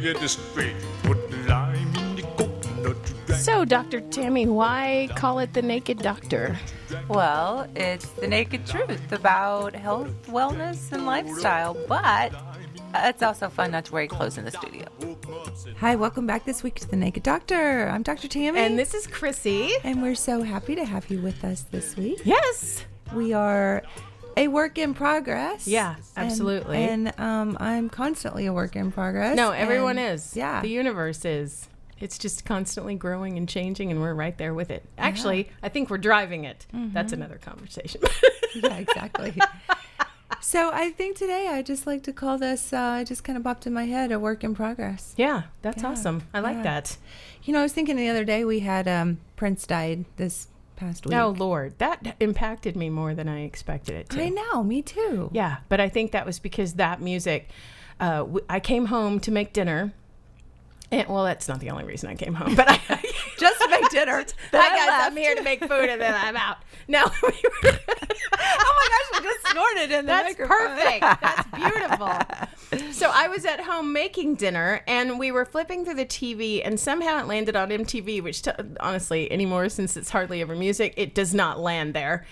get this straight. Put the lime in the coconut to drink. So, Dr. Tammy, why call it the Naked Doctor? Well, it's the naked truth about health, wellness, and lifestyle, but it's also fun not to wear clothes in the studio. Hi, welcome back this week to The Naked Doctor. I'm Dr. Tammy. And this is Chrissy. And we're so happy to have you with us this week. Yes. We are a work in progress. Yeah, absolutely. And I'm constantly a work in progress. No, everyone is. Yeah. The universe is. It's just constantly growing and changing, and we're right there with it. Actually, I think we're driving it. Mm-hmm. That's another conversation. Yeah, exactly. So I think today I just like to call this, just kind of popped in my head, a work in progress. Yeah, that's awesome. I like that. You know, I was thinking the other day we had Prince died this past week. Oh, Lord. That impacted me more than I expected it to. I know, me too. Yeah, but I think that was because that music, I came home to make dinner. And, well, that's not the only reason I came home, but just to make dinner. Hi, guys, I'm here to make food, and then I'm out. No. Oh, my gosh, I just snorted in the microphone. That's perfect. That's beautiful. So I was at home making dinner, and we were flipping through the TV, and somehow it landed on MTV, which honestly, anymore, since it's hardly ever music, it does not land there.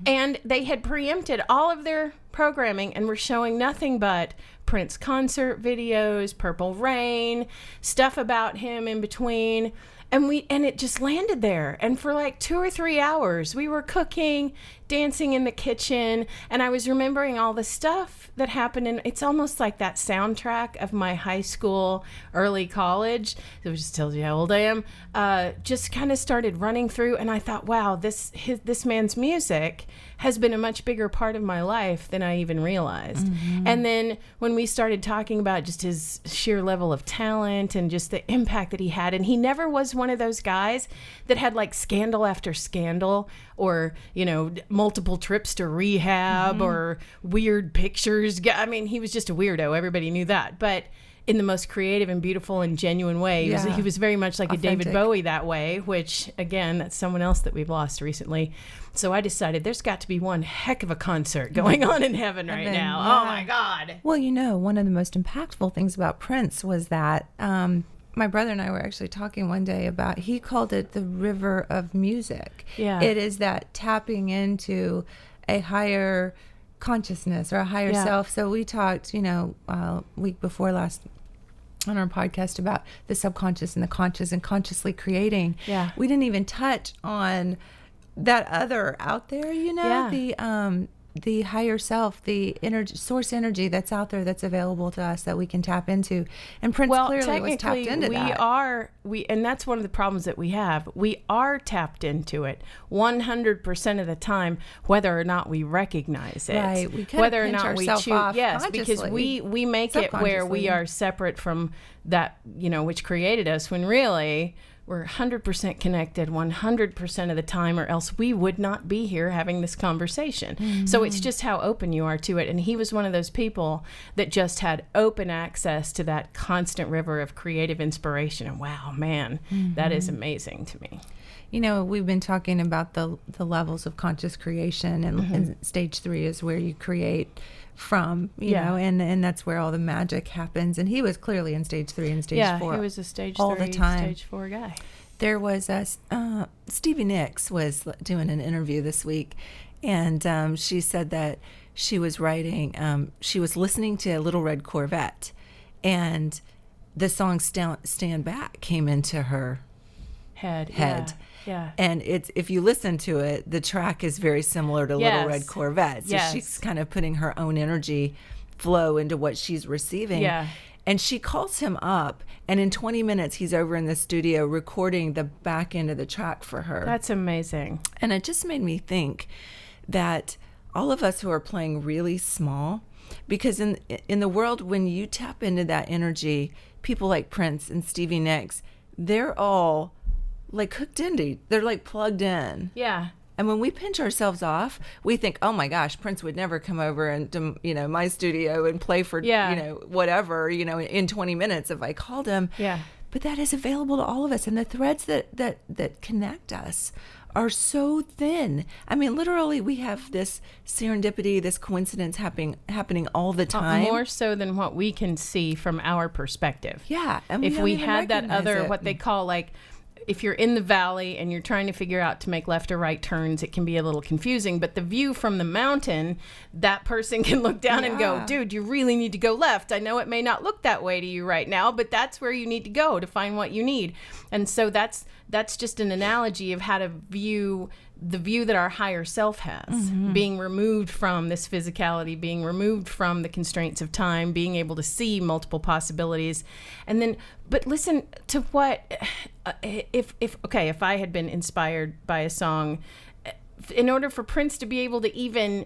And they had preempted all of their programming and were showing nothing but Prince concert videos, Purple Rain, stuff about him in between. And it just landed there. And for like 2 or 3 hours, we were cooking, dancing in the kitchen, and I was remembering all the stuff that happened. And it's almost like that soundtrack of my high school, early college, which just tells you how old I am, just kind of started running through. And I thought, wow, this man's music has been a much bigger part of my life than I even realized. Mm-hmm. And then when we started talking about just his sheer level of talent and just the impact that he had, and he never was one of those guys that had like scandal after scandal or, you know, multiple trips to rehab or weird pictures. I mean, he was just a weirdo. Everybody knew that. But in the most creative and beautiful and genuine way. He was very much like authentic. A David Bowie that way, which, again, that's someone else that we've lost recently. So I decided there's got to be one heck of a concert going on in heaven right now. Yeah. Oh, my God. Well, you know, one of the most impactful things about Prince was that my brother and I were actually talking one day about, he called it the river of music. Yeah. It is that tapping into a higher consciousness or a higher self. So we talked, you know, week before last on our podcast about the subconscious and the conscious and consciously creating. Yeah. We didn't even touch on that other out there, you know, the higher self, the energy, source energy that's out there that's available to us that we can tap into. And Prince clearly was tapped into that. And that's one of the problems that we have. We are tapped into it 100% of the time, whether or not we recognize it. Right. We whether or not we choose. Yes, because we make it where we are separate from that, you know, which created us, when really we're 100% connected 100% of the time, or else we would not be here having this conversation. Mm-hmm. So it's just how open you are to it. And he was one of those people that just had open access to that constant river of creative inspiration. And wow, man, that is amazing to me. You know, we've been talking about the levels of conscious creation, and stage 3 is where you create from, you know, and that's where all the magic happens. And he was clearly in stage 3 and stage 4. Yeah, he was a stage all 3, the time. Stage 4 guy. There was Stevie Nicks was doing an interview this week, and she said that she was writing, she was listening to Little Red Corvette, and the song Stand Back came into her head. Yeah. And it's, if you listen to it, the track is very similar to Little Red Corvette. So she's kind of putting her own energy flow into what she's receiving. Yeah. And she calls him up, and in 20 minutes, he's over in the studio recording the back end of the track for her. That's amazing. And it just made me think that all of us who are playing really small, because in the world, when you tap into that energy, people like Prince and Stevie Nicks, they're all like hooked into, they're like plugged in. Yeah. And when we pinch ourselves off, we think, oh my gosh, Prince would never come over and, you know, my studio and play for, you know, whatever, you know, in 20 minutes if I called him. Yeah. but that is available to all of us. And the threads that connect us are so thin. I mean, literally, we have this serendipity, this coincidence happening all the time. More so than what we can see from our perspective. Yeah. And if we had that other, it. what they call like, if you're in the valley and you're trying to figure out to make left or right turns, it can be a little confusing. But the view from the mountain, that person can look down and go, dude, you really need to go left. I know it may not look that way to you right now, but that's where you need to go to find what you need. And so that's just an analogy of how to view the view that our higher self has, being removed from this physicality, being removed from the constraints of time, being able to see multiple possibilities. And then, but listen to what, if I had been inspired by a song, in order for Prince to be able to even,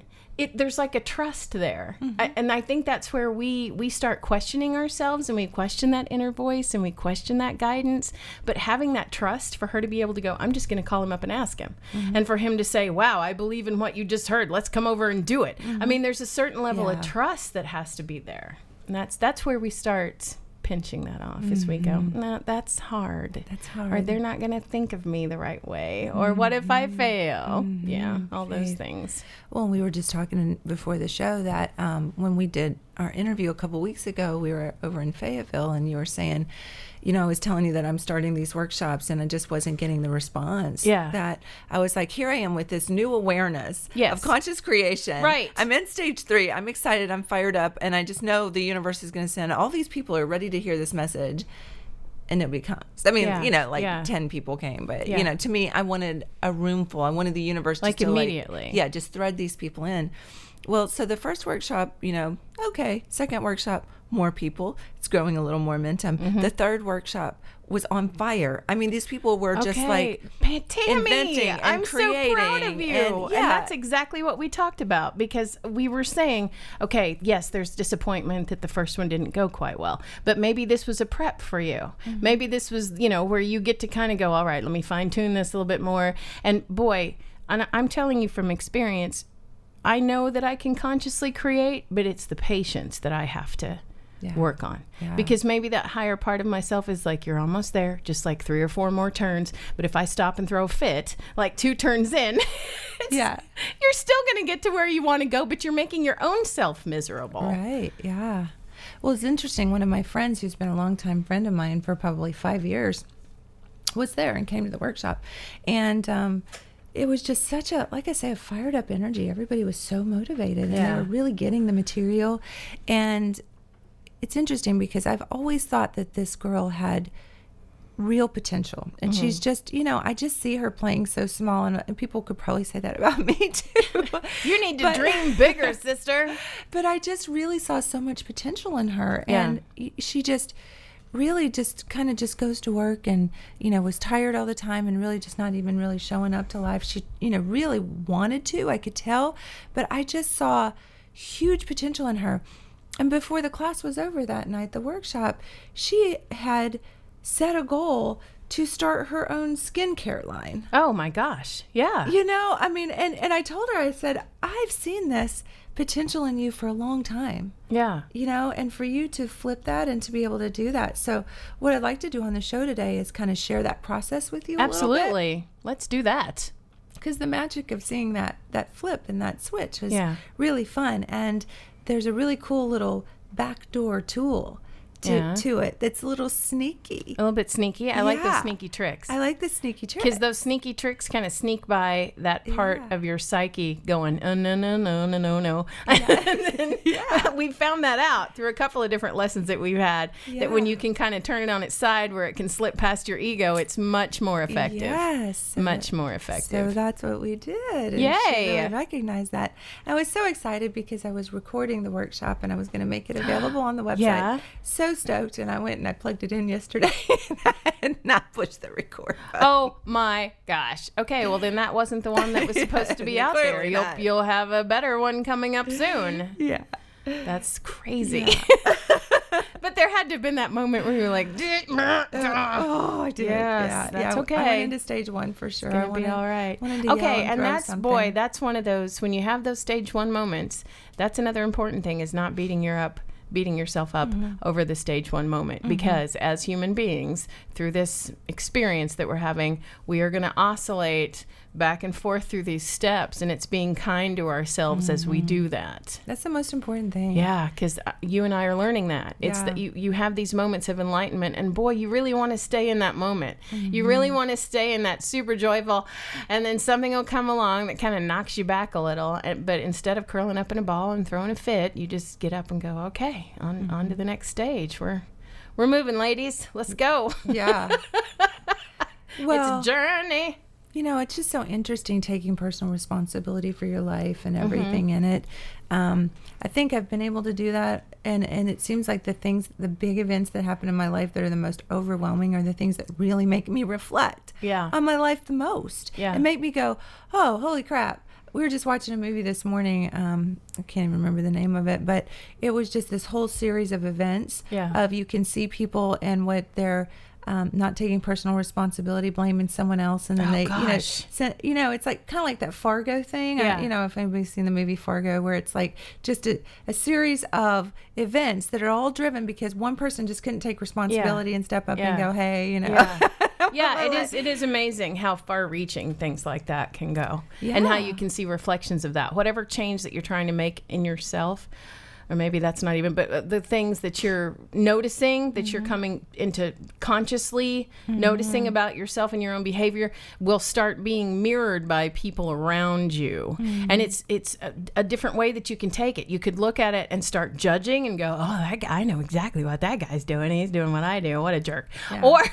there's like a trust there. And I think that's where we start questioning ourselves, and we question that inner voice, and we question that guidance. But having that trust for her to be able to go, I'm just going to call him up and ask him. And for him to say, wow, I believe in what you just heard. Let's come over and do it. I mean, there's a certain level of trust that has to be there. And that's where we start pinching that off as we go, no, that's hard. That's hard. Or they're not going to think of me the right way. Or what if I fail? Yeah, all those things. Well, we were just talking before the show that when we did our interview a couple weeks ago, we were over in Fayetteville, and you were saying, I was telling you that I'm starting these workshops and I just wasn't getting the response. Yeah. That I was like, here I am with this new awareness of conscious creation. Right. I'm in stage 3. I'm excited. I'm fired up. And I just know the universe is going to send all these people are ready to hear this message. And nobody comes. I mean, 10 people came. But, to me, I wanted a room full. I wanted the universe just to immediately. Just thread these people in. Well, so the first workshop, okay. Second workshop, more people. It's growing a little more momentum. The third workshop was on fire. I mean, these people were just like Tammy, inventing and I'm creating. so proud of you. And that's exactly what we talked about, because we were saying, okay, yes, there's disappointment that the first one didn't go quite well, but maybe this was a prep for you. Maybe this was, where you get to kind of go, all right, let me fine tune this a little bit more. And boy, I'm telling you from experience, I know that I can consciously create, but it's the patience that I have to work on. Because maybe that higher part of myself is like, you're almost there, just like 3 or 4 more turns. But if I stop and throw a fit, like 2 turns in, you're still going to get to where you want to go, but you're making your own self miserable. Right. Yeah. Well, it's interesting. One of my friends, who's been a longtime friend of mine for probably 5 years, was there and came to the workshop. And, it was just such a, like I say, a fired up energy. Everybody was so motivated, and they were really getting the material. And it's interesting because I've always thought that this girl had real potential, and she's just, I just see her playing so small, and people could probably say that about me too. You need to dream bigger, sister. But I just really saw so much potential in her, and she just really just kind of just goes to work and, was tired all the time and really just not even really showing up to life. She, really wanted to, I could tell, but I just saw huge potential in her. And before the class was over that night, the workshop, she had set a goal to start her own skincare line. Oh my gosh. Yeah. I mean, and I told her, I said, I've seen this potential in you for a long time. Yeah. And for you to flip that and to be able to do that. So what I'd like to do on the show today is kind of share that process with you. Absolutely. A little bit. Let's do that. Because the magic of seeing that flip and that switch is really fun. And there's a really cool little backdoor tool to it that's a little sneaky. A little bit sneaky. I like those sneaky tricks. I like the sneaky tricks. Because those sneaky tricks kind of sneak by that part of your psyche going, oh, no. We found that out through a couple of different lessons that we've had, that when you can kind of turn it on its side where it can slip past your ego, it's much more effective. Yes. Much more effective. So that's what we did. And Yay. she really recognized that. I was so excited because I was recording the workshop and I was going to make it available on the website. Yeah. So stoked, and I went and I plugged it in yesterday and not pushed the record button. Oh my gosh. Okay, well then that wasn't the one that was supposed to be out there. You'll have a better one coming up soon. Yeah. That's crazy. But there had to have been that moment where you were like, oh, I did. Yes, that's okay. I went into stage 1 for sure. It's gonna be all right. Okay, and that's one of those, when you have those stage 1 moments, that's another important thing, is not beating your up beating yourself up over the stage 1 moment, because as human beings, through this experience that we're having, we are going to oscillate back and forth through these steps, and it's being kind to ourselves as we do that. That's the most important thing. Yeah, because you and I are learning that. It's that you have these moments of enlightenment, and boy, you really want to stay in that moment. You really want to stay in that super joyful, and then something will come along that kind of knocks you back a little, but instead of curling up in a ball and throwing a fit, you just get up and go, okay, on to the next stage. We're moving, ladies. Let's go. Yeah. Well, it's a journey. You know, it's just so interesting taking personal responsibility for your life and everything in it. I think I've been able to do that, and it seems like the big events that happen in my life that are the most overwhelming are the things that really make me reflect on my life the most. Yeah. And make me go, oh, holy crap. We were just watching a movie this morning. I can't even remember the name of it, but it was just this whole series of events of you can see people and what they're not taking personal responsibility, blaming someone else, and then it's like kind of like that Fargo thing. Yeah. If anybody's seen the movie Fargo, where it's like just a series of events that are all driven because one person just couldn't take responsibility and step up and go, hey, It is amazing how far-reaching things like that can go, and how you can see reflections of that. Whatever change that you're trying to make in yourself, or maybe that's not even, but the things that you're noticing, that you're coming into consciously noticing about yourself and your own behavior, will start being mirrored by people around you. And it's a different way that you can take it. You could look at it and start judging and go, oh, that guy, I know exactly what that guy's doing. He's doing what I do. What a jerk. Yeah. Or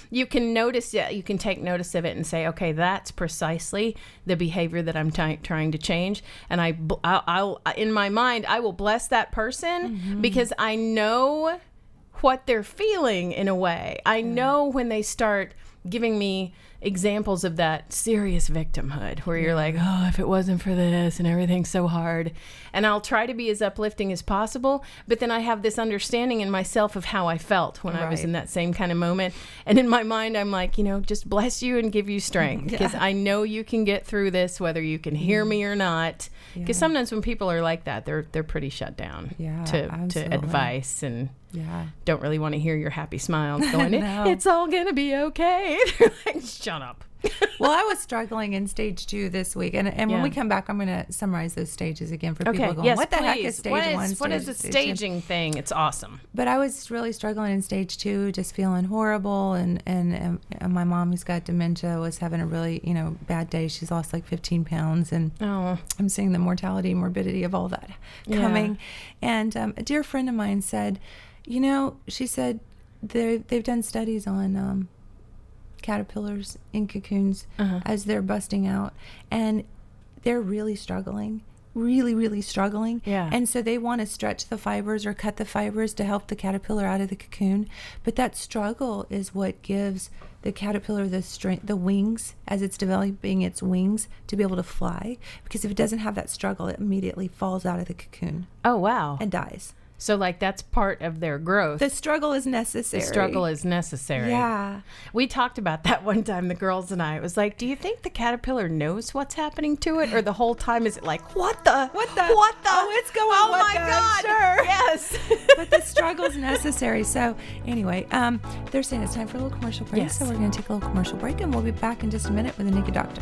you can notice it. You can take notice of it and say, okay, that's precisely the behavior that I'm trying to change. And I'll in my mind, I will bless that person because I know what they're feeling in a way. I know when they start giving me examples of that serious victimhood where you're like, oh, if it wasn't for this and everything's so hard. And I'll try to be as uplifting as possible, but then I have this understanding in myself of how I felt when I was in that same kind of moment. And in my mind, I'm like, just bless you and give you strength, because I know you can get through this, whether you can hear me or not. Because sometimes when people are like that, they're pretty shut down to advice and don't really want to hear your happy smiles going, it's all going to be okay. They're like, shut up. Well, I was struggling in stage 2 this week, and when we come back, I'm going to summarize those stages again for people going, what the heck is stage 1? What is the staging thing? It's awesome. But I was really struggling in stage 2, just feeling horrible, and my mom, who's got dementia, was having a really bad day. She's lost like 15 pounds, and I'm seeing the mortality and morbidity of all that coming. And a dear friend of mine said, she said they've done studies on caterpillars in cocoons as they're busting out, and they're really struggling, really struggling. And so they want to stretch the fibers or cut the fibers to help the caterpillar out of the cocoon, but that struggle is what gives the caterpillar the strength, the wings, as it's developing its wings to be able to fly, because if it doesn't have that struggle, it immediately falls out of the cocoon. Oh, wow. And dies. So, that's part of their growth. The struggle is necessary. The struggle is necessary. Yeah. We talked about that one time, the girls and I. It was like, do you think the caterpillar knows what's happening to it? Or the whole time is it like, what the? Oh, it's going, oh my God. Sure. Yes. But the struggle's necessary. So, anyway, they're saying it's time for a little commercial break. Yes. So, we're going to take a little commercial break, and we'll be back in just a minute with the Naked Doctor.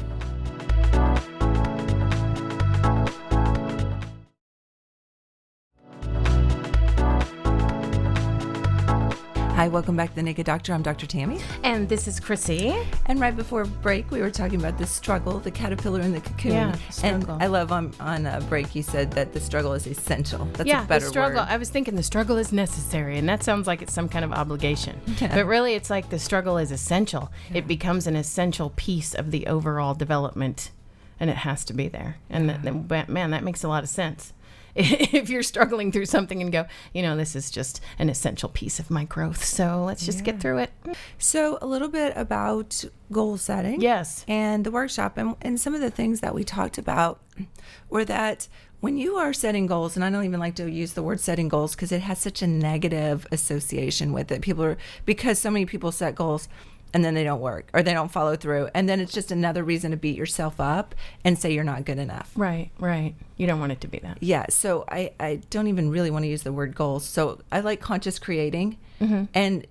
Hi, welcome back to The Naked Doctor. I'm Dr. Tammy. And this is Chrissy. And right before break, we were talking about the struggle, the caterpillar in the cocoon. Yeah, struggle. And I love on break you said that the struggle is essential. That's a better the struggle. word. I was thinking the struggle is necessary, and that sounds like it's some kind of obligation. Yeah. But really, it's like the struggle is essential. Yeah. It becomes an essential piece of the overall development, and it has to be there. And man, that makes a lot of sense. If you're struggling through something and go, this is just an essential piece of my growth, so let's just get through it. So a little bit about goal setting. Yes. And the workshop. And some of the things that we talked about were that when you are setting goals, and I don't even like to use the word setting goals because it has such a negative association with it. Because so many people set goals. and then they don't work or they don't follow through. And then it's just another reason to beat yourself up and say you're not good enough. Right. You don't want it to be that. Yeah. So I don't even really want to use the word goals. So I like conscious creating and,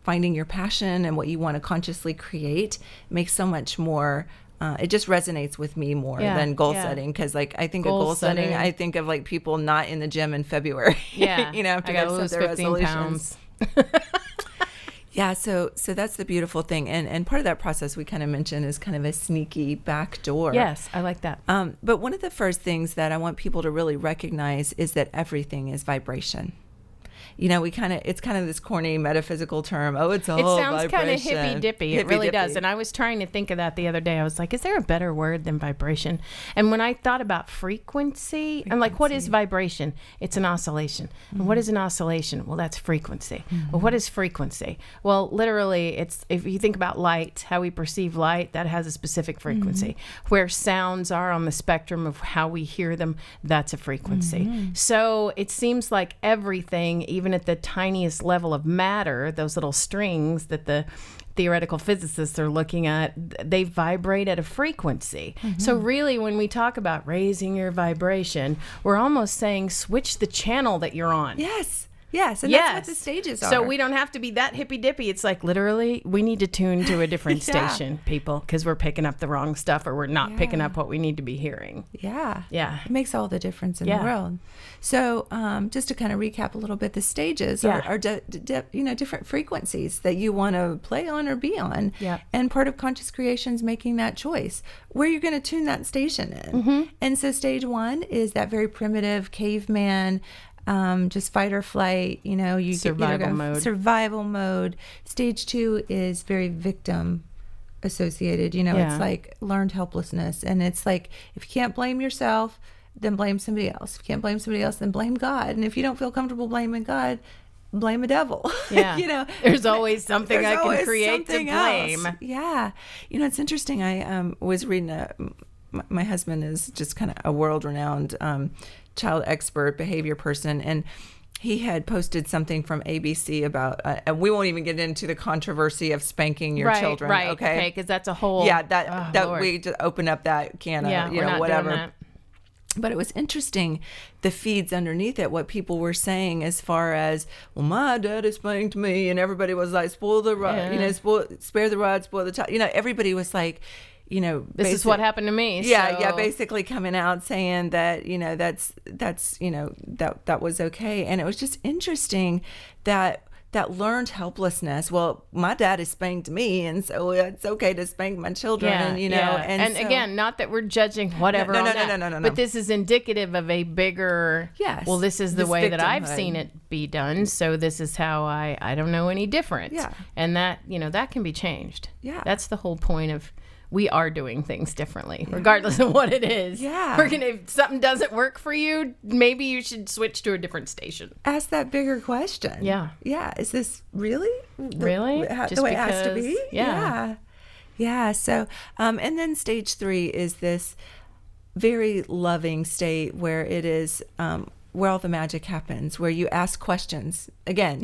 finding your passion and what you want to consciously create makes so much more. It just resonates with me more than goal setting. Cause like, I think of goal setting, I think of like people not in the gym in February, Yeah. after I they've set their 15 resolutions. pounds. Yeah, so that's the beautiful thing. And part of that process we kind of mentioned is kind of a sneaky back door. Yes, I like that. But one of the first things that I want people to really recognize is that everything is vibration. It's kind of this corny metaphysical term. Oh, it's all vibration. It sounds kind of hippy-dippy. It really does. And I was trying to think of that the other day. I was like, is there a better word than vibration? And when I thought about frequency, I'm like, what is vibration? It's an oscillation. And what is an oscillation? Well, that's frequency. Well, what is frequency? Well, literally, it's if you think about light, how we perceive light, that has a specific frequency. Where sounds are on the spectrum of how we hear them, that's a frequency. So it seems like everything, even at the tiniest level of matter, those little strings that the theoretical physicists are looking at, they vibrate at a frequency. So really, when we talk about raising your vibration, we're almost saying switch the channel that you're on. Yes, and that's what the stages are. So we don't have to be that hippy-dippy. It's like literally we need to tune to a different station, people, because we're picking up the wrong stuff or we're not picking up what we need to be hearing. Yeah. It makes all the difference in the world. So just to kind of recap a little bit, the stages are different frequencies that you want to play on or be on. And part of conscious creation is making that choice where you're going to tune that station in. And so stage 1 is that very primitive caveman, just fight or flight, survival mode. Stage 2 is very victim associated, it's like learned helplessness. And it's like, if you can't blame yourself, then blame somebody else. If you can't blame somebody else, then blame God. And if you don't feel comfortable blaming God, blame a devil. There's always something I can create to blame. Else. Yeah. It's interesting. I was reading my husband is just kind of a world-renowned child expert, behavior person, and he had posted something from ABC about, and we won't even get into the controversy of spanking your children. Right, okay, because that's a whole... Yeah, that we just open up that can of, whatever. Doing that. But it was interesting, the feeds underneath it, what people were saying as far as, well, my daddy spanked me, and everybody was like, spoil the rod, spare the rod, spoil the child. Everybody was like, this is what happened to me. Yeah, basically coming out saying that, that was okay. And it was just interesting that learned helplessness. Well, my daddy spanked me, and so it's okay to spank my children. And so, again, not that we're judging whatever. No. But this is indicative of a bigger. Yes. Well, this is the way that I've seen it be done. So this is how I don't know any different. Yeah. And that that can be changed. Yeah. That's the whole point of. We are doing things differently, regardless of what it is. Yeah. If something doesn't work for you, maybe you should switch to a different station. Ask that bigger question. Yeah. Yeah. Is this really Just the way it has to be? Yeah. Yeah. So, and then stage 3 is this very loving state where it is, where all the magic happens, where you ask questions. Again,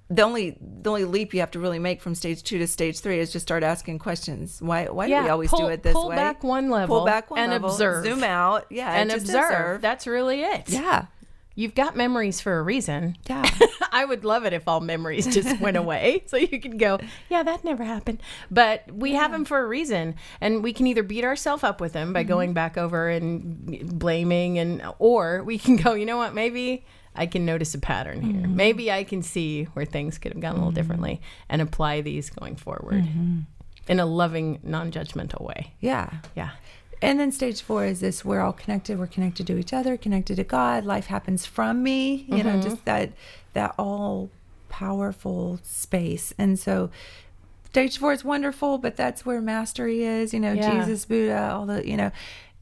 the only leap you have to really make from stage 2 to stage 3 is just start asking questions. Why do we always do it this way? Pull back one level. And observe. Zoom out. Yeah. And observe. That's really it. Yeah. You've got memories for a reason. Yeah. I would love it if all memories just went away. So you could go, yeah, that never happened. But we have them for a reason. And we can either beat ourselves up with them by going back over and blaming, or we can go, you know what, maybe I can notice a pattern here. Maybe I can see where things could have gone a little differently and apply these going forward in a loving, non-judgmental way. Yeah. Yeah. And then stage 4 is this, we're all connected. We're connected to each other, connected to God. Life happens from me, just that all powerful space. And so stage 4 is wonderful, but that's where mastery is, Jesus, Buddha, all the,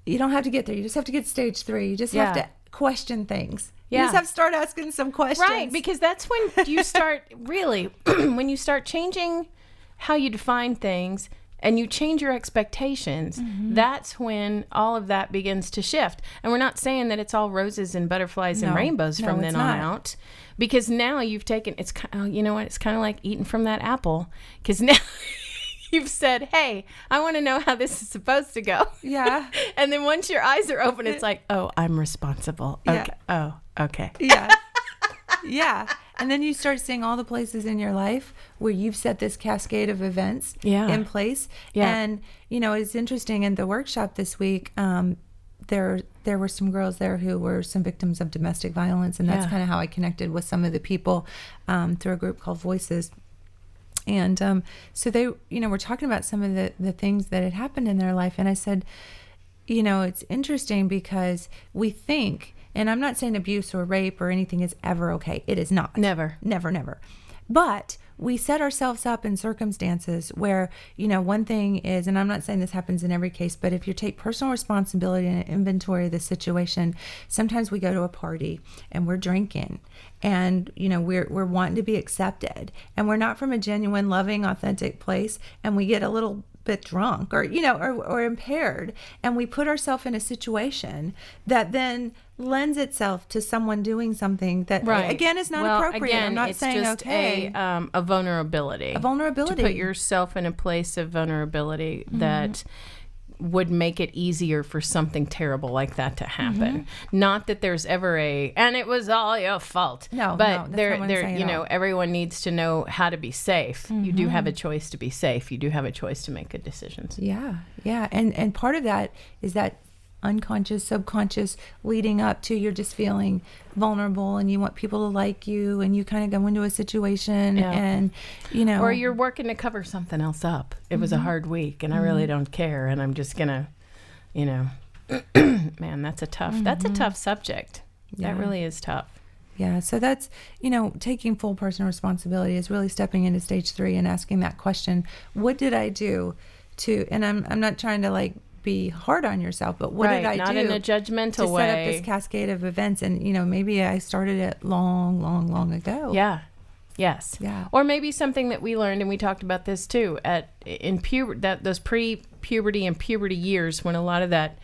you don't have to get there. You just have to get stage 3. You just have to question things. You just have to start asking some questions. Right, because that's when you start really, when you start changing how you define things and you change your expectations, that's when all of that begins to shift. And we're not saying that it's all roses and butterflies and rainbows from then on out, because now you've taken, you know what, it's kind of like eating from that apple, because now you've said, hey, I want to know how this is supposed to go. Yeah. And then once your eyes are open, it's like, oh, I'm responsible. Okay. Yeah. Oh, okay. Yeah. Yeah. And then you start seeing all the places in your life where you've set this cascade of events in place. Yeah. And, you know, it's interesting, in the workshop this week, there were some girls there who were some victims of domestic violence. And that's kind of how I connected with some of the people through a group called Voices. And so they, you know, were talking about some of the things that had happened in their life. And I said, you know, it's interesting because we think, and I'm not saying abuse or rape or anything is ever okay. It is not. Never. Never, never. But we set ourselves up in circumstances where, you know, one thing is, and I'm not saying this happens in every case, but if you take personal responsibility and inventory of the situation, sometimes we go to a party and we're drinking and, you know, we're wanting to be accepted and we're not from a genuine, loving, authentic place, and we get a little bit drunk or, you know, or impaired, and we put ourselves in a situation that then lends itself to someone doing something that again is not appropriate. Again, I'm not it's saying just okay. a vulnerability. A vulnerability. To put yourself in a place of vulnerability that would make it easier for something terrible like that to happen. Not that there's ever and it was all your fault. No, but that's you know, everyone needs to know how to be safe. You do have a choice to be safe. You do have a choice to make good decisions. Yeah. Yeah. And part of that is that unconscious, subconscious leading up to you're just feeling vulnerable and you want people to like you, and you kind of go into a situation and, you know. Or you're working to cover something else up. It was a hard week and I really don't care, and I'm just going to, you know, man, that's a tough subject. Yeah. That really is tough. Yeah. So that's, you know, taking full personal responsibility is really stepping into stage 3 and asking that question, what did I do to, and I'm not trying to like be hard on yourself, but what did I do? Not in a judgmental way. To set up this cascade of events, and, you know, maybe I started it long ago. Yeah. Yes. Yeah. Or maybe something that we learned, and we talked about this too, those pre-puberty and puberty years when a lot of that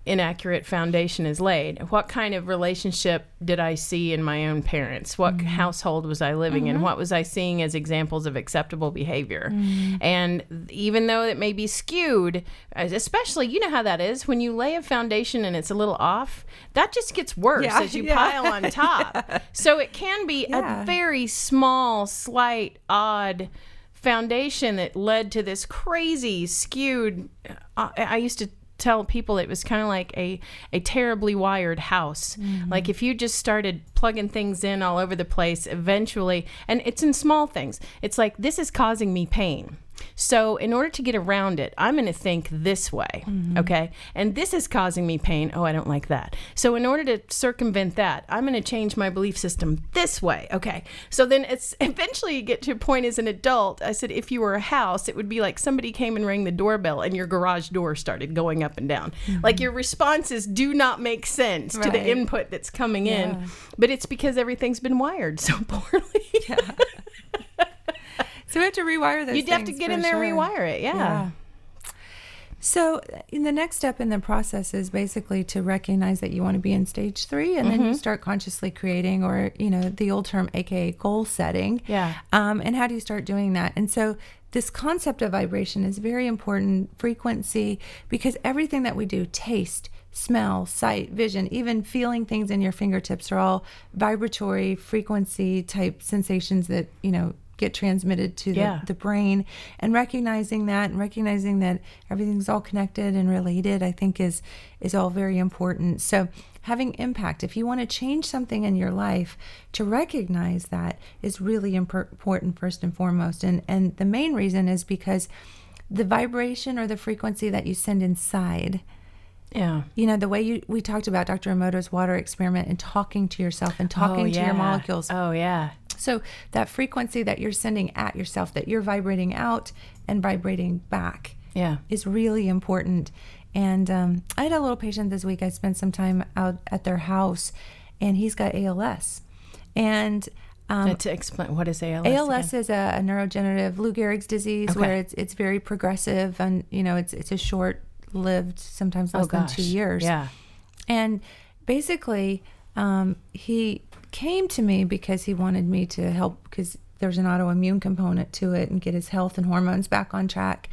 inaccurate foundation is laid. What kind of relationship did I see in my own parents? What household was I living in? What was I seeing as examples of acceptable behavior? And even though it may be skewed, especially, you know how that is, when you lay a foundation and it's a little off, that just gets worse as you pile on top. So it can be a very small, slight, odd foundation that led to this crazy skewed, I used to tell people it was kind of like a terribly wired house. Like if you just started plugging things in all over the place, eventually, and it's in small things, it's like, this is causing me pain. So in order to get around it, I'm going to think this way, okay? And this is causing me pain. Oh, I don't like that. So in order to circumvent that, I'm going to change my belief system this way, okay? So then it's eventually you get to a point as an adult. I said, if you were a house, it would be like somebody came and rang the doorbell and your garage door started going up and down. Like your responses do not make sense to the input that's coming in, but it's because everything's been wired so poorly. So we have to rewire those. You'd have to get in there and rewire it. Yeah. So in the next step in the process is basically to recognize that you want to be in stage 3, and then you start consciously creating, or, you know, the old term, AKA goal setting. Yeah. And how do you start doing that? And so this concept of vibration is very important, frequency, because everything that we do, taste, smell, sight, vision, even feeling things in your fingertips are all vibratory frequency type sensations that, you know, get transmitted to the brain. And recognizing that everything's all connected and related, I think is all very important. So having impact, if you want to change something in your life, to recognize that is really important first and foremost. And the main reason is because the vibration or the frequency that you send inside, you know, the way we talked about Dr. Emoto's water experiment and talking to yourself and talking to your molecules. So that frequency that you're sending at yourself, that you're vibrating out and vibrating back, is really important. And I had a little patient this week. I spent some time out at their house, and he's got ALS. And To explain, what is ALS? ALS again? is a neurodegenerative Lou Gehrig's disease, Okay. where it's very progressive, and it's a short-lived, sometimes less than 2 years. Yeah. And basically, he came to me because he wanted me to help, because there's an autoimmune component to it, and get his health and hormones back on track.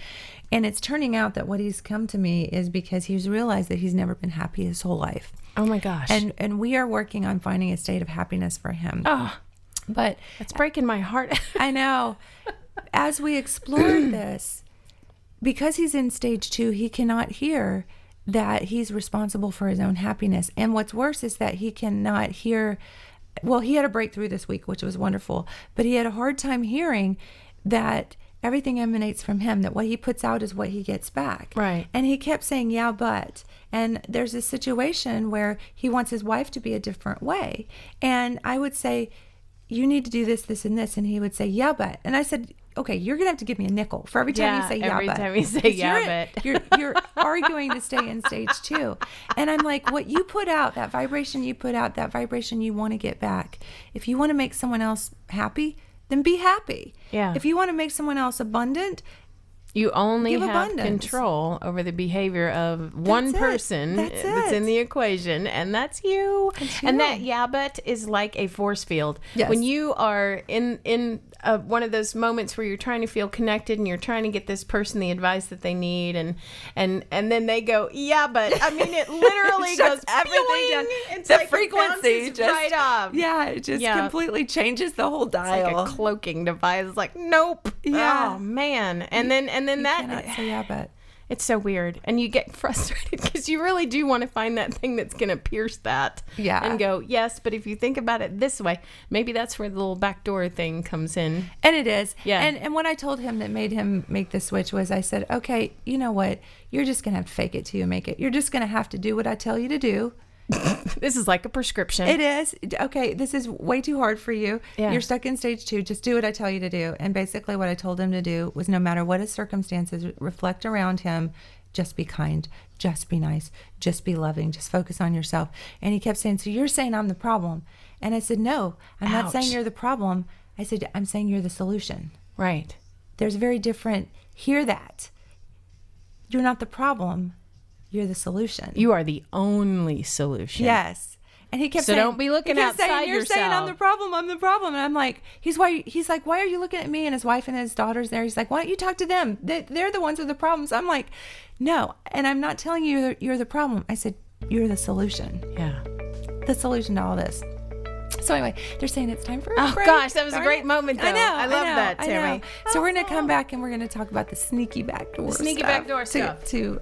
And it's turning out that what he's come to me is because he's realized that he's never been happy his whole life. Oh my gosh. And we are working on finding a state of happiness for him. Oh, But it's breaking my heart. I know. As we explored this, because he's in stage 2, he cannot hear that he's responsible for his own happiness. And what's worse is that he cannot hear, well, he had a breakthrough this week, which was wonderful, but he had a hard time hearing that everything emanates from him, that what he puts out is what he gets back. Right. And he kept saying, yeah, but. And there's a situation where he wants his wife to be a different way. And I would say, you need to do this, this, and this. And he would say, yeah, but. And I said, okay, you're going to have to give me a nickel for every time you say yeah, every but. time you say 'Cause yeah, but. You're arguing to stay in stage 2. And I'm like, what you put out, that vibration you put out, that vibration you want to get back. If you want to make someone else happy, then be happy. Yeah. If you want to make someone else abundant, You only give have abundance. control over the behavior of one That's it. person That's that's it. in the equation, and that's you. That's And you. that yeah, but is like a force field. Yes. When you are in one of those moments where you're trying to feel connected and you're trying to get this person the advice that they need, and then they go, yeah, but I mean, it literally goes Shuts everything down. It's The like it frequency bounces just right off. yeah, it just Yeah. completely changes the whole It's like dial. a cloaking device. It's like, nope. Yeah. Oh man. And then You that cannot say yeah, but. it's so weird. And you get frustrated because you really do want to find that thing that's going to pierce that. Yeah. And go, yes, but if you think about it this way, maybe that's where the little backdoor thing comes in. And it is. Yeah. And what I told him that made him make the switch was, I said, okay, you know what? You're just going to have to fake it till you make it. You're just going to have to do what I tell you to do. This is like a prescription. It is. Okay, this is way too hard for you. Yeah. You're stuck in stage 2. Just do what I tell you to do. And basically what I told him to do was, no matter what his circumstances reflect around him, just be kind, just be nice, just be loving, just focus on yourself. And he kept saying, so you're saying I'm the problem? And I said, no, I'm not saying Ouch. you're the problem. I said, I'm saying you're the solution. Right. There's a very different, hear that. You're not the problem. You're the solution. You are the only solution. Yes. And he kept So saying, don't be looking he kept saying, outside you're saying I'm yourself." the problem, I'm the problem. And I'm like, he's like, why are you looking at me? And his wife and his daughter's there. He's like, why don't you talk to them? They're the ones with the problems. I'm like, no. And I'm not telling you you're the problem. I said, you're the solution. Yeah. The solution to all this. So anyway, they're saying it's time for a Oh break. gosh, that was a Darn great it. moment, though. I know. I love that, I Tammy. know. So we're going to come back and we're going to talk about the sneaky backdoor Sneaky stuff. backdoor stuff. To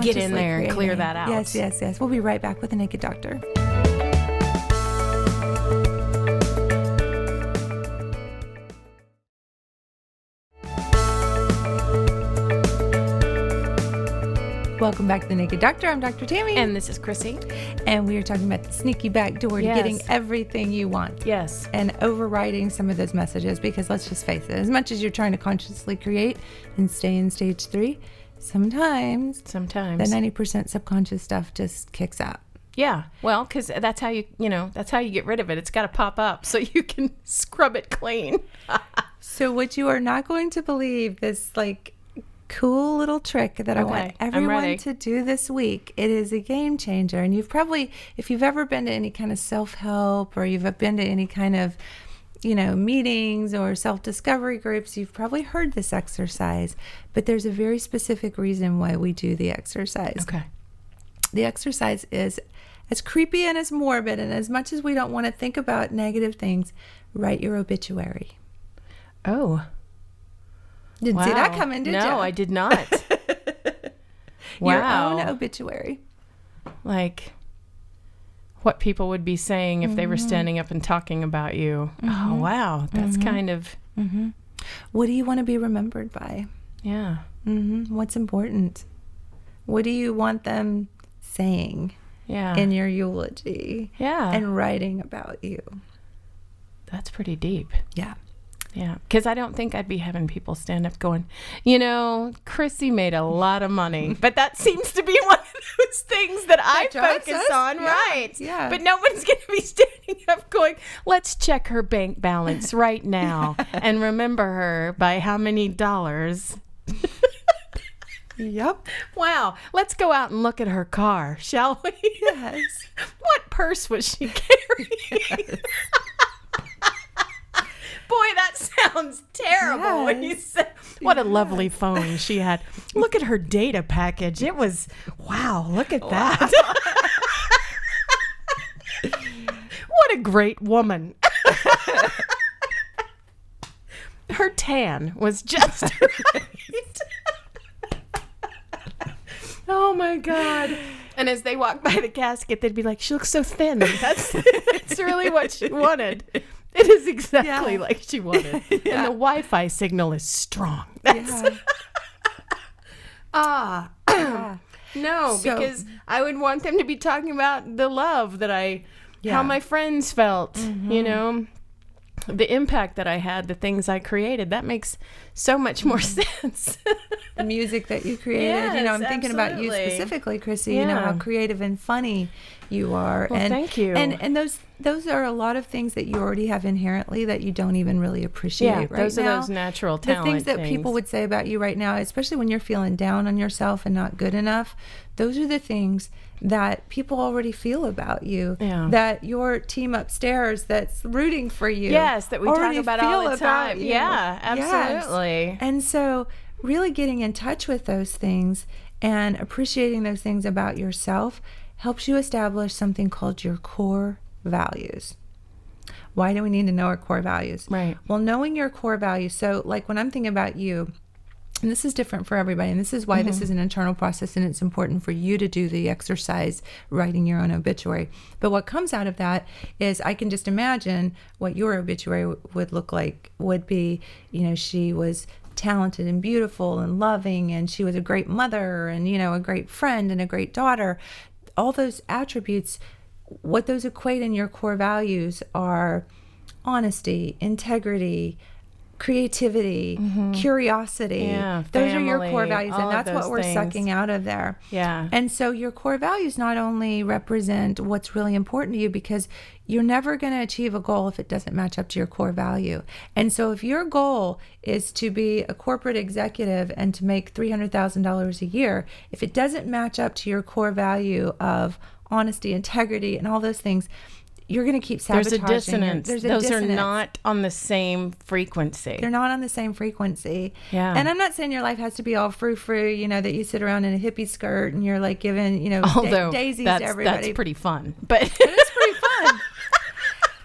Get in there and consciously clear creating. that out. Yes. We'll be right back with the Naked Doctor. Welcome back to the Naked Doctor. I'm Dr. Tammy. And this is Chrissy. And we are talking about the sneaky backdoor to Yes. getting everything you want. Yes. And overriding some of those messages, because let's just face it, as much as you're trying to consciously create and stay in stage 3, sometimes the 90% subconscious stuff just kicks out. Yeah. Well, because that's how that's how you get rid of it. It's got to pop up so you can scrub it clean. So what you are not going to believe, this cool little trick that I want I'm everyone ready. to do this week. It is a game changer. And you've probably, if you've ever been to any kind of self-help, or you've been to any kind of, meetings or self-discovery groups, you've probably heard this exercise, but there's a very specific reason why we do the exercise. Okay. The exercise is as creepy and as morbid, and as much as we don't want to think about negative things, write your obituary. Oh. Didn't see that coming, did you? No, I did not. Your Wow. own obituary. Like what people would be saying if they were standing up and talking about you. Oh, wow. That's kind of, What do you want to be remembered by? yeah. What's important? What do you want them saying Yeah. in your eulogy Yeah. and writing about you? That's pretty deep. Yeah. Yeah. Because I don't think I'd be having people stand up going, Chrissy made a lot of money. But that seems to be one of those things that I drives focus us. on, Yeah, right? yeah. But no one's going to be standing up going, let's check her bank balance right now and remember her by how many dollars. Yep. Wow. Let's go out and look at her car, shall we? Yes. What purse was she carrying? Yes. Boy, that sounds terrible when you say, what a lovely phone she had. Look at her data package. It was, wow, look at that. What a great woman. Her tan was just right. Oh my God. And as they walk by the casket, they'd be like, she looks so thin. That's really what she wanted. It is exactly like she wanted. And the Wi-Fi signal is strong. That's No, because I would want them to be talking about the love that how my friends felt, you know, the impact that I had, the things I created. That makes so much more sense. The music that you created, you know, I'm thinking about you specifically, Chrissy, you know, how creative and funny you are. Well, and thank you. And those are a lot of things that you already have inherently that you don't even really appreciate right now. Those are those natural talent The things that people would say about you right now, especially when you're feeling down on yourself and not good enough, those are the things that people already feel about you, that your team upstairs that's rooting for you. Yes, that we talk already about feel all the time. about you. Yeah, absolutely. Yes. And so really getting in touch with those things and appreciating those things about yourself helps you establish something called your core values. Why do we need to know our core values? Right. Well, knowing your core values, so like when I'm thinking about you, and this is different for everybody, and this is why this is an internal process, and it's important for you to do the exercise writing your own obituary. But what comes out of that is I can just imagine what your obituary would look like, would be, you know, she was talented and beautiful and loving, and she was a great mother and, you know, a great friend and a great daughter. All those attributes, what those equate in your core values are honesty, integrity, creativity, curiosity. Those are your core values, and that's what we're sucking out of there. Yeah. And so your core values not only represent what's really important to you, because you're never going to achieve a goal if it doesn't match up to your core value. And so if your goal is to be a corporate executive and to make $300,000 a year, if it doesn't match up to your core value of honesty, integrity, and all those things, you're going to keep sabotaging. There's a dissonance. Those are not on the same frequency. They're not on the same frequency. Yeah. And I'm not saying your life has to be all frou-frou, you know, that you sit around in a hippie skirt and you're like giving, you know, daisies to everybody. That's pretty fun. But it is pretty fun.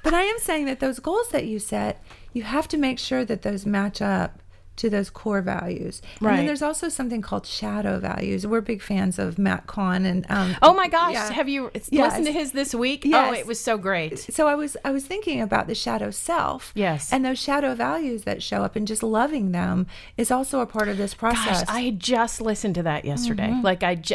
But I am saying that those goals that you set, you have to make sure that those match up to those core values. And then there's also something called shadow values. We're big fans of Matt Kahn, and oh my gosh, have you listened to his this week? Yes. Oh, it was so great. So I was thinking about the shadow self. Yes. And those shadow values that show up, and just loving them is also a part of this process. Gosh, I had just listened to that yesterday.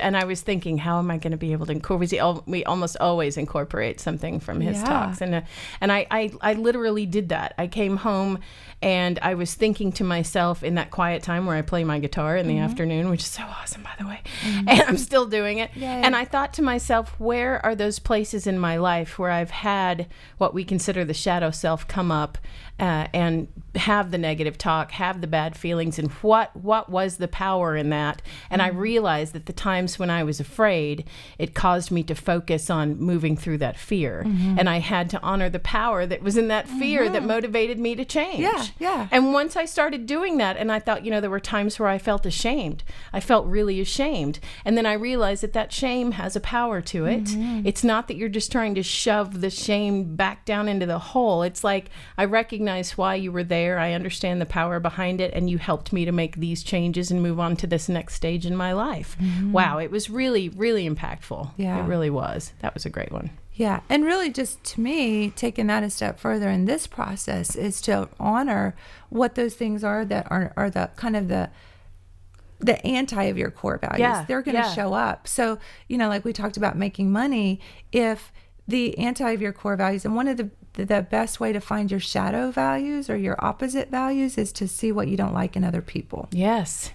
And I was thinking, how am I going to be able to incorporate? We almost always incorporate something from his talks, and I literally did that. I came home and I was thinking to myself in that quiet time where I play my guitar in the afternoon, which is so awesome, by the way, and I'm still doing it. Yay. And I thought to myself, where are those places in my life where I've had what we consider the shadow self come up and have the negative talk, have the bad feelings, and what was the power in that? And I realized that the times when I was afraid, it caused me to focus on moving through that fear. And I had to honor the power that was in that fear that motivated me to change. Yeah. And once I started doing that, and I thought, you know, there were times where I felt ashamed. I felt really ashamed. And then I realized that shame has a power to it. It's not that you're just trying to shove the shame back down into the hole. It's like, I recognize why you were there. I understand the power behind it, and you helped me to make these changes and move on to this next stage in my life. Wow, it was really, really impactful. Yeah. It really was. That was a great one. Yeah, and really just to me, taking that a step further in this process is to honor what those things are that are the kind of the anti of your core values. Yeah, they're going to show up. So, you know, like we talked about making money, if the anti of your core values, and one of the best way to find your shadow values or your opposite values is to see what you don't like in other people. Yes.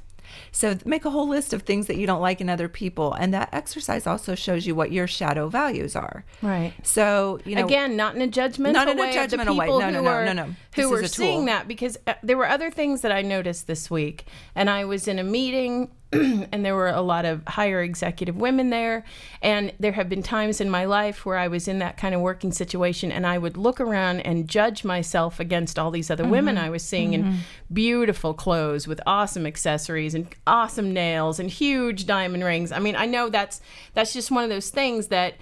So make a whole list of things that you don't like in other people. And that exercise also shows you what your shadow values are. Right. So, again, not in a judgmental way. No. Who were seeing that, because there were other things that I noticed this week. And I was in a meeting and there were a lot of higher executive women there. And there have been times in my life where I was in that kind of working situation and I would look around and judge myself against all these other women I was seeing in beautiful clothes with awesome accessories and awesome nails and huge diamond rings. I mean, I know that's just one of those things that,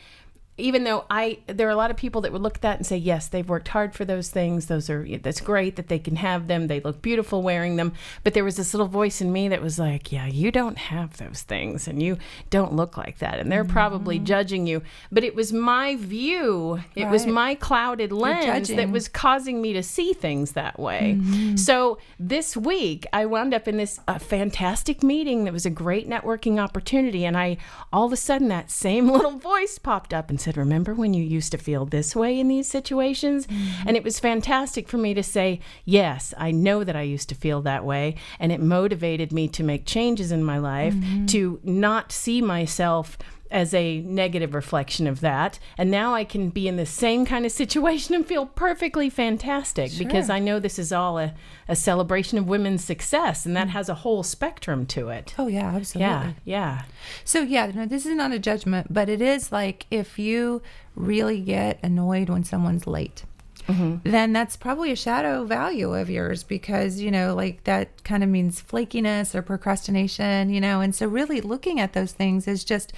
even though there are a lot of people that would look at that and say, yes, they've worked hard for those things. That's great that they can have them. They look beautiful wearing them. But there was this little voice in me that was like, yeah, you don't have those things and you don't look like that. And they're probably judging you. But it was my view. It was my clouded lens that was causing me to see things that way. So this week I wound up in this fantastic meeting that was a great networking opportunity. And all of a sudden that same little voice popped up and said, remember when you used to feel this way in these situations? And it was fantastic for me to say, yes, I know that I used to feel that way. And it motivated me to make changes in my life, to not see myself as a negative reflection of that. And now I can be in the same kind of situation and feel perfectly fantastic because I know this is all a celebration of women's success, and that has a whole spectrum to it. Oh, yeah, absolutely. Yeah. So, no, this is not a judgment, but it is like if you really get annoyed when someone's late, then that's probably a shadow value of yours because, like that kind of means flakiness or procrastination, and so really looking at those things is just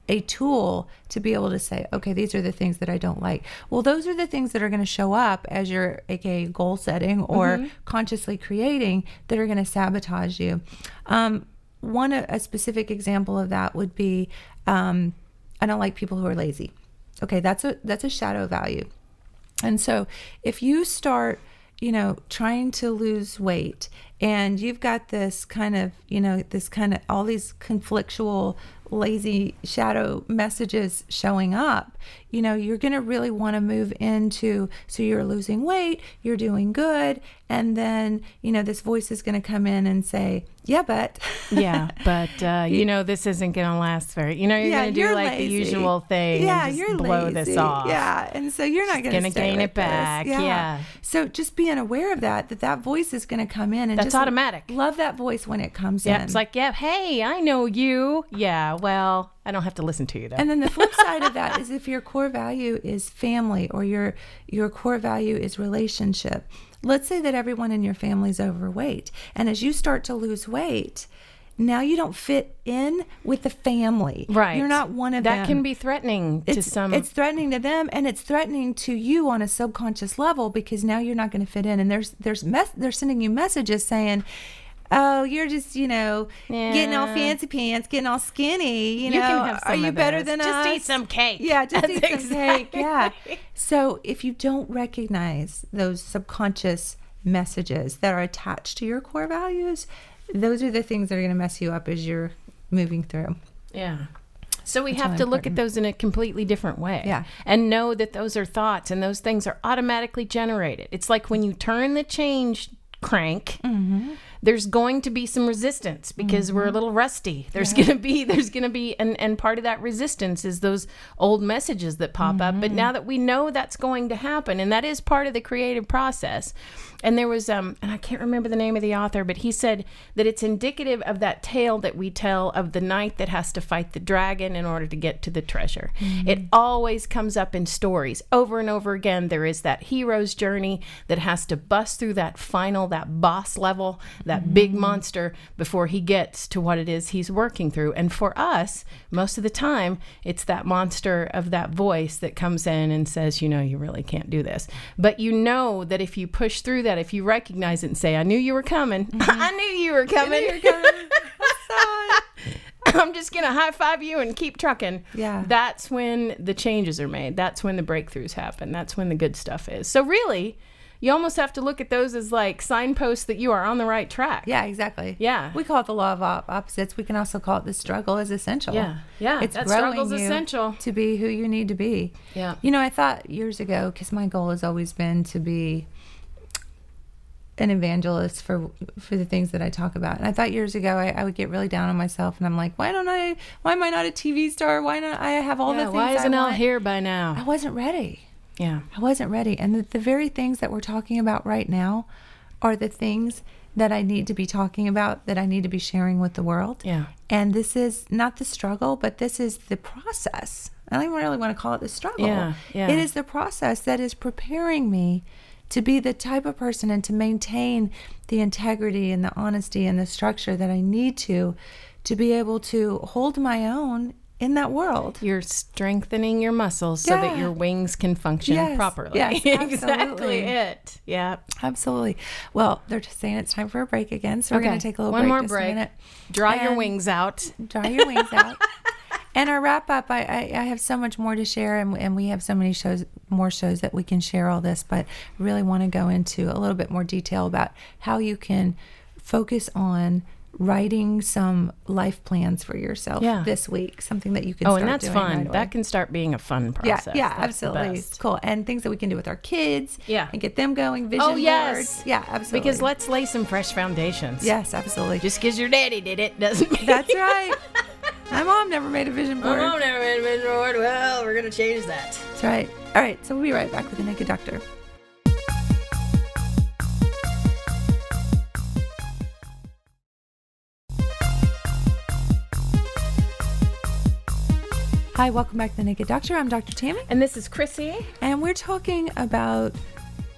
a tool to be able to say, okay, these are the things that I don't like. Well, those are the things that are going to show up as you're, aka goal setting or consciously creating, that are going to sabotage you. A specific example of that would be, I don't like people who are lazy. Okay, that's a shadow value. And so if you start, trying to lose weight and you've got this kind of, all these conflictual, lazy shadow messages showing up, you're going to really want to move into, so you're losing weight, you're doing good. And then, this voice is going to come in and say, but this isn't going to last very, you're going to do like lazy. The usual thing. Yeah, and just you're blow lazy. This off. Yeah. And so you're not going to gain it back. Yeah. So just being aware of that voice is going to come in, and that's just automatic. Love that voice when it comes in. It's like, hey, I know you. Yeah. Well, I don't have to listen to you though. And then the flip side of that is if your core value is family or your core value is relationship. Let's say that everyone in your family is overweight. And as you start to lose weight, now you don't fit in with the family. Right. You're not one of them. That can be threatening to some. It's threatening to them, and it's threatening to you on a subconscious level because now you're not going to fit in. And they're sending you messages saying, oh, you're just, getting all fancy pants, getting all skinny. You can have some are you of better this. than just us? Just eat some cake. Yeah, just eat some cake. Yeah. So if you don't recognize those subconscious messages that are attached to your core values, those are the things that are going to mess you up as you're moving through. Yeah. So we have to look at those in a completely different way. Yeah. And know that those are thoughts and those things are automatically generated. It's like when you turn the change crank, there's going to be some resistance because we're a little rusty. There's going to be, and part of that resistance is those old messages that pop up. But now that we know that's going to happen, and that is part of the creative process. And there was, and I can't remember the name of the author, but he said that it's indicative of that tale that we tell of the knight that has to fight the dragon in order to get to the treasure. It always comes up in stories over and over again. There is that hero's journey that has to bust through that boss level, that big monster before he gets to what it is he's working through. And for us, most of the time, it's that monster of that voice that comes in and says, you really can't do this. But that if you push through that, if you recognize it and say, I knew you were coming. I knew you were coming. I'm just going to high five you and keep trucking. Yeah. That's when the changes are made. That's when the breakthroughs happen. That's when the good stuff is. So really, you almost have to look at those as like signposts that you are on the right track. Yeah, exactly. Yeah. We call it the law of opposites. We can also call it the struggle is essential. Yeah. It's that growing struggle's you essential to be who you need to be. Yeah. I thought years ago, because my goal has always been to be an evangelist for the things that I talk about. And I thought years ago I would get really down on myself, and I'm like, why am I not a TV star? Why not I have all the things why isn't I Elle want? here by now? I wasn't ready. Yeah. I wasn't ready. And the very things that we're talking about right now are the things that I need to be talking about, that I need to be sharing with the world. Yeah. And this is not the struggle, but this is the process. I don't even really want to call it the struggle. Yeah. It is the process that is preparing me to be the type of person and to maintain the integrity and the honesty and the structure that I need to be able to hold my own in that world. You're strengthening your muscles so that your wings can function properly. Yes, Exactly it. Yeah. Absolutely. Well, they're just saying it's time for a break again, so we're going to take a little One break. more just a break. minute. Dry your wings out. Dry your wings out. And our wrap up, I have so much more to share, and we have so many more shows that we can share all this, but I really want to go into a little bit more detail about how you can focus on writing some life plans for yourself this week, something that you can start doing. And that's fun. Right away. That can start being a fun process. Yeah, That's absolutely. It's cool. And things that we can do with our kids and get them going, vision boards. Yeah, absolutely. Because let's lay some fresh foundations. Yes, absolutely. Just because your daddy did it doesn't mean... That's right. My mom never made a vision board. My mom never made a vision board. Well, we're going to change that. That's right. All right, so we'll be right back with The Naked Doctor. Hi, welcome back to The Naked Doctor. I'm Dr. Tammy. And this is Chrissy. And we're talking about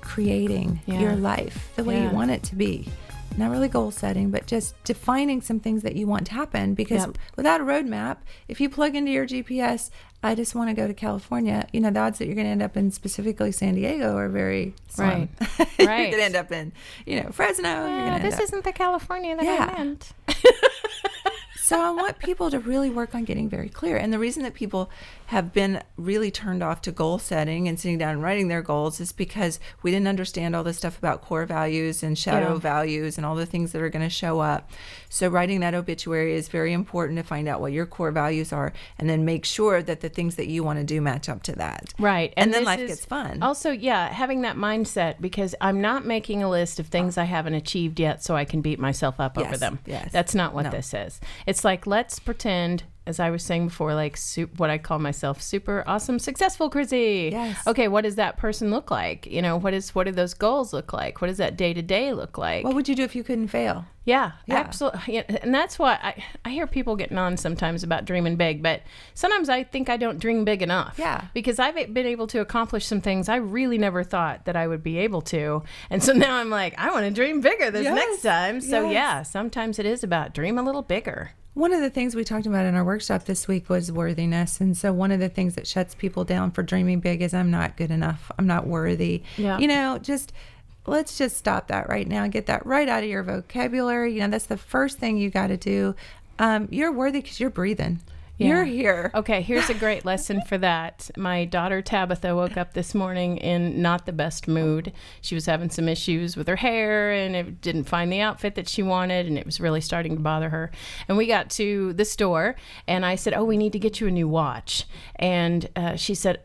creating your life the way you want it to be. Not really goal setting, but just defining some things that you want to happen. Because without a roadmap, if you plug into your GPS, I just want to go to California, the odds that you're going to end up in specifically San Diego are very slim. Right. You're going to end up in, Fresno. This isn't the California that I meant. So I want people to really work on getting very clear. And the reason that people have been really turned off to goal setting and sitting down and writing their goals is because we didn't understand all this stuff about core values and shadow values and all the things that are going to show up. So writing that obituary is very important to find out what your core values are and then make sure that the things that you want to do match up to that. Right. And then life gets fun. Also, having that mindset, because I'm not making a list of things I haven't achieved yet so I can beat myself up over them. Yes. That's not what this is. It's like, let's pretend, as I was saying before, like what I call myself, super awesome, successful Chrissy. Yes. Okay, what does that person look like? What do those goals look like? What does that day-to-day look like? What would you do if you couldn't fail? Yeah, absolutely. And that's why I hear people getting on sometimes about dreaming big, but sometimes I think I don't dream big enough. Yeah. Because I've been able to accomplish some things I really never thought that I would be able to. And so now I'm like, I want to dream bigger this next time. So sometimes it is about dream a little bigger. One of the things we talked about in our workshop this week was worthiness. And so one of the things that shuts people down for dreaming big is I'm not good enough. I'm not worthy. Yeah. Let's just stop that right now and get that right out of your vocabulary. That's the first thing you got to do. You're worthy because you're breathing. Yeah. You're here. Okay, here's a great lesson for that. My daughter Tabitha woke up this morning in not the best mood. She was having some issues with her hair and it didn't find the outfit that she wanted and it was really starting to bother her. And we got to the store and I said, we need to get you a new watch. And she said,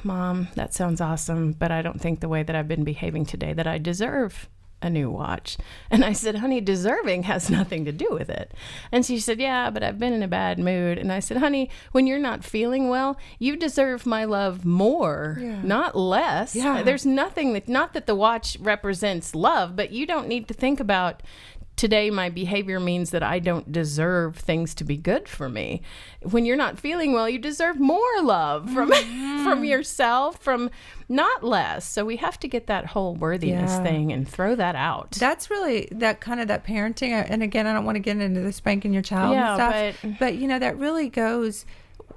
Mom, that sounds awesome, but I don't think the way that I've been behaving today that I deserve a new watch. And I said, honey, deserving has nothing to do with it. And she said, yeah, but I've been in a bad mood. And I said, honey, when you're not feeling well, you deserve my love more, not less. Yeah. There's nothing not that the watch represents love, but you don't need to think about today my behavior means that I don't deserve things to be good for me. When you're not feeling well, you deserve more love from from yourself, from not less. So we have to get that whole worthiness thing and throw that out. That's really that parenting. And again, I don't want to get into the spanking your child and stuff. But that really goes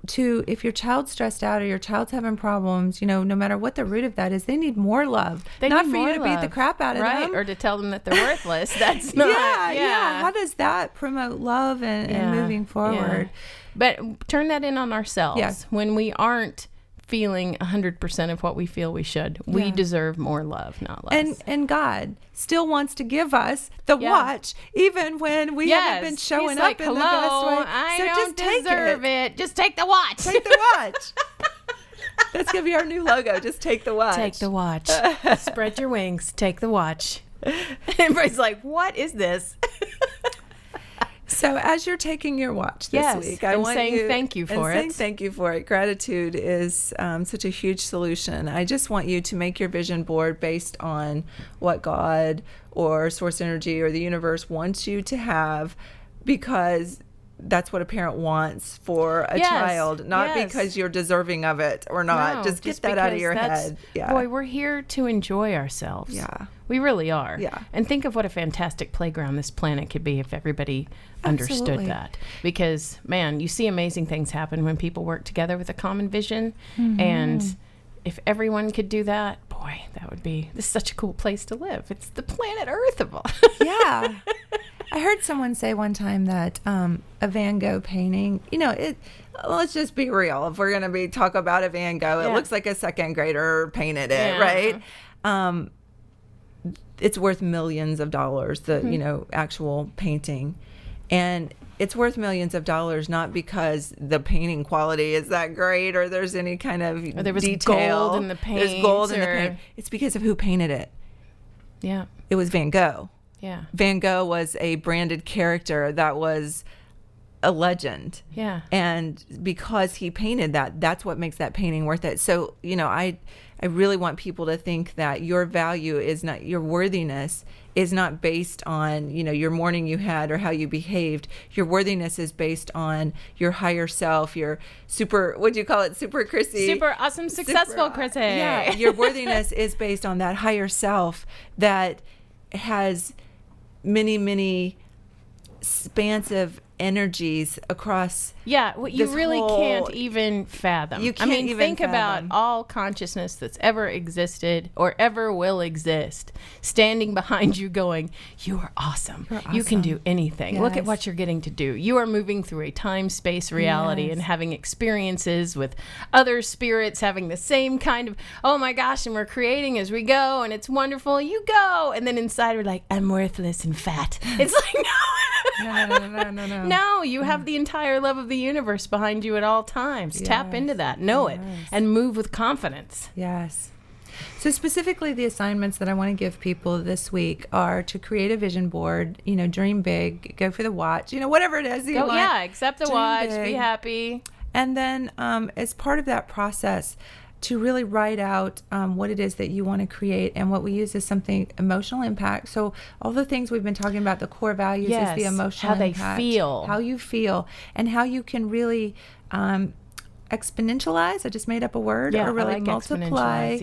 to if your child's stressed out or your child's having problems, no matter what the root of that is, they need more love. Not for you to beat the crap out of them. Or to tell them that they're worthless. That's not. How does that promote love and moving forward? Yeah. But turn that in on ourselves. Yeah. When we aren't feeling 100% of what we feel we should, we deserve more love, not less. And God still wants to give us the watch, even when we haven't been showing He's up like, in the best way. I so don't just deserve it. Just take the watch. Take the watch. That's going to be our new logo. Just take the watch. Take the watch. Spread your wings. Take the watch. Everybody's like, what is this? So as you're taking your watch this week, I want saying you, thank you for saying it. Thank you for it. Gratitude is such a huge solution. I just want you to make your vision board based on what God or source energy or the universe wants you to have, because that's what a parent wants for a child, not because you're deserving of it or not. No, just get that out of your head. Yeah. Boy, we're here to enjoy ourselves. Yeah. We really are. Yeah. And think of what a fantastic playground this planet could be if everybody understood that. Because, man, you see amazing things happen when people work together with a common vision. Mm-hmm. And if everyone could do that, boy, this is such a cool place to live. It's the planet Earth of all. Yeah. I heard someone say one time that a Van Gogh painting, let's just be real. If we're going to talk about a Van Gogh, it looks like a second grader painted it, right? It's worth millions of dollars, the actual painting. And it's worth millions of dollars not because the painting quality is that great or there's any kind of or there was detail. Gold in the paint. There's gold in the paint. It's because of who painted it. Yeah. It was Van Gogh. Yeah. Van Gogh was a branded character that was a legend. Yeah. And because he painted that, that's what makes that painting worth it. So, I really want people to think that your value is not, your worthiness is not based on, your morning you had or how you behaved. Your worthiness is based on your higher self, your super, what do you call it? Super Chrissy. Super awesome, successful Chrissy. Yeah. Your worthiness is based on that higher self that has many, many expansive energies across you really can't even fathom. You can't even think fathom. about all consciousness that's ever existed or ever will exist standing behind you going, you are awesome. You can do anything. Yes. Look at what you're getting to do. You are moving through a time-space reality and having experiences with other spirits having the same kind of, oh my gosh, and we're creating as we go and it's wonderful. You go. And then inside we're like, I'm worthless and fat. It's like, no. No, you have the entire love of the universe behind you at all times. Yes. Tap into that, know it, and move with confidence. Yes. So specifically the assignments that I want to give people this week are to create a vision board, dream big, go for the watch, whatever it is you want. Yeah, accept the watch, big. Be happy. And then as part of that process, to really write out what it is that you want to create. And what we use is something emotional impact. So all the things we've been talking about, the core values is the emotional impact. How they feel. How you feel. And how you can really exponentialize, I just made up a word, or really multiply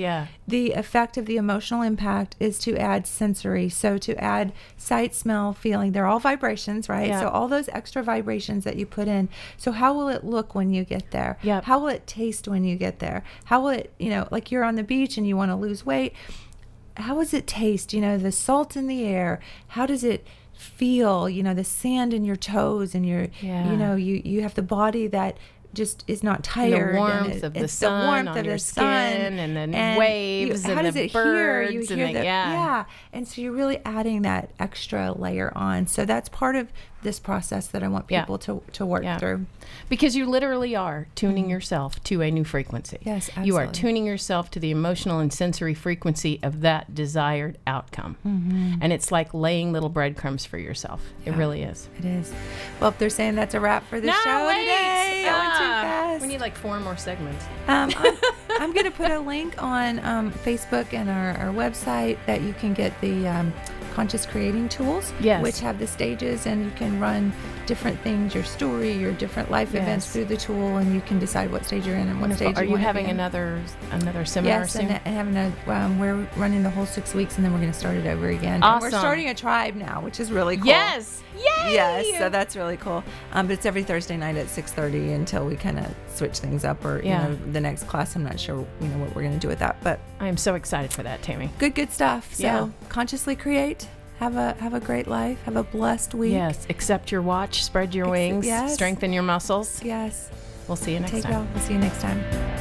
the effect of the emotional impact is to add sensory. So to add sight, smell, feeling, they're all vibrations, right? Yeah. So all those extra vibrations that you put in. So how will it look when you get there? Yep. How will it taste when you get there? How will it, like you're on the beach and you want to lose weight. How does it taste? The salt in the air. How does it feel? The sand in your toes and your, you have the body that just is not tired. The warmth of the sun on your skin, and then waves, and the birds. You hear and so you're really adding that extra layer on. So that's part of this process that I want people to work through. Because you literally are tuning yourself to a new frequency. Yes, absolutely. You are tuning yourself to the emotional and sensory frequency of that desired outcome. Mm-hmm. And it's like laying little breadcrumbs for yourself. It really is. It is. Well, if they're saying that's a wrap for the show today, I went too fast. We need like 4 more segments. I'm going to put a link on Facebook and our website that you can get the conscious creating tools, which have the stages, and you can run different things, your story, your different life events through the tool, and you can decide what stage you're in and what stage Are you having another seminar soon? Yes, and having we're running the whole 6 weeks, and then we're going to start it over again. Awesome. And we're starting a tribe now, which is really cool. Yes. Yay! Yes, so that's really cool. But it's every Thursday night at 6:30 until we kind of switch things up, or the next class. I'm not sure what we're going to do with that, but I am so excited for that, Tammy. Good stuff. So consciously create. Have a great life. Have a blessed week. Yes. Accept your watch. Spread your wings. Yes. Strengthen your muscles. Yes. We'll see you next time. We'll see you next time.